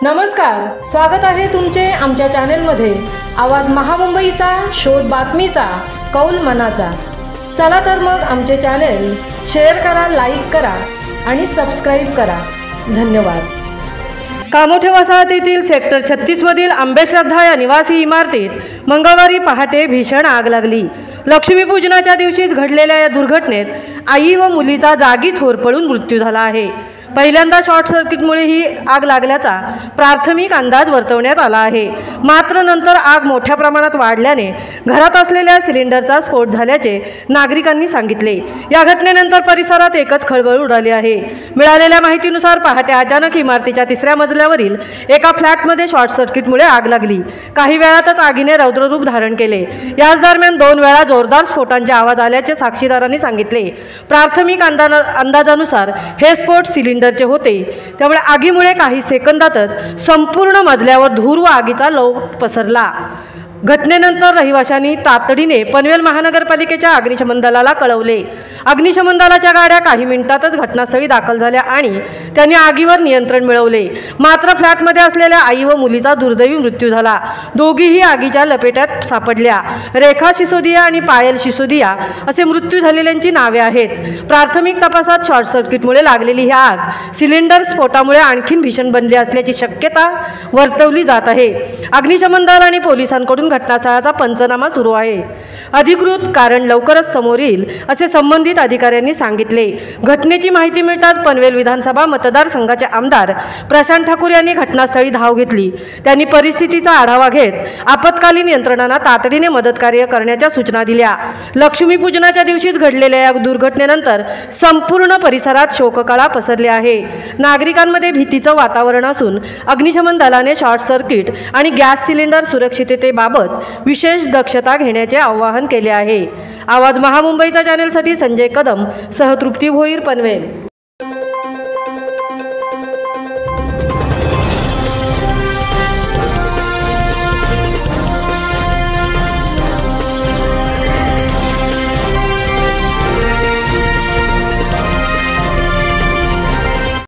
नमस्कार, स्वागत आहे तुमचे आमच्या चॅनलमध्ये। आवाज महामुंबईचा, शोध बातमीचा, कौल मनाचा। चला तर मग आमचे चॅनल शेअर करा, लाईक करा आणि सबस्क्राइब करा। धन्यवाद। कामोठे वसाहतीतील सेक्टर 36 मधील आंबेश्रद्धा या निवासी इमारतीत मंगळवारी पहाटे भीषण आग लागली। लक्ष्मीपूजनाच्या दिवशीच घडलेल्या या दुर्घटनेत आई व मुलीचा जागीच होरपळून मृत्यू झाला आहे। पहिल्यांदा शॉर्ट सर्किटमुळे ही आग लागल्याचा प्राथमिक अंदाज वर्तवण्यात आला आहे, मात्र नंतर आग मोठ्या प्रमाणात वाढल्याने घरात असलेल्या सिलेंडरचा स्फोट झाल्याचे नागरिकांनी सांगितले। या घटनेनंतर परिसरात एकच खळबळ उडाली आहे। मिळालेल्या माहितीनुसार पहाटे अचानक इमारतीच्या 3ऱ्या मजल्यावरील एका फ्लॅटमध्ये शॉर्ट सर्किटमुळे आग लागली। काही वेळातच आगीने रौद्ररूप धारण केले। याच दरम्यान 2 वेळा जोरदार स्फोटांचे आवाज आल्याचे साक्षीदारांनी सांगितले। प्राथमिक अंदाजानुसार हे स्फोट सिलेंडरचे होते, त्यामुळे आगीमुळे काही सेकंदातच संपूर्ण मजल्यावर धूर व आगीचा लोट पसरला। घटनेनंतर रहिवाशांनी तातडीने पनवेल महानगरपालिकेच्या अग्निशमन दलाला कळवले। अग्निशमन दलाच्या गाड्या काही मिनिटातच घटनास्थळी दाखल झाल्या आणि त्यांनी आगीवर नियंत्रण मिळवले, मात्र फ्लॅटमध्ये असलेल्या आई व मुलीचा दुर्दैवी मृत्यू झाला। दोघीही आगीच्या लपेट्यात सापडल्या। रेखा सिसोदिया आणि पायल सिसोदिया असे मृत्यू झालेल्यांची नावे आहेत। प्राथमिक तपासात शॉर्ट सर्किटमुळे लागलेली ही आग सिलेंडर स्फोटामुळे आणखीन भीषण बनली असल्याची शक्यता वर्तवली जात आहे। अग्निशमन दल आणि पोलिसांकडून घटनास्थळाचा पंचनामा सुरू आहे। अधिकृत कारण लवकरच समोर येईल असे संबंधित अधिकाऱ्यांनी सांगितले। घटनेची माहिती मिळताच पनवेल विधानसभा मतदारसंघाचे आमदार प्रशांत ठाकूर यांनी घटनास्थळी धाव घेतली। त्यांनी परिस्थितीचा आढावा घेत आपत्कालीन यंत्रणांना तातडीने मदतकार्य करण्याच्या सूचना दिल्या। लक्ष्मीपूजनाच्या दिवशीच घडलेल्या या दुर्घटनेनंतर संपूर्ण परिसरात शोककळा पसरली आहे। नागरिकांमध्ये भीतीचं वातावरण असून अग्निशमन दलाने शॉर्ट सर्किट आणि गॅस सिलेंडर सुरक्षिततेबाबत विशेष दक्षता घेण्याचे आवाहन केले आहे। आवाज महामुंबईच्या चॅनलसाठी संजय कदम सह तृप्ती भोईर, पनवेल।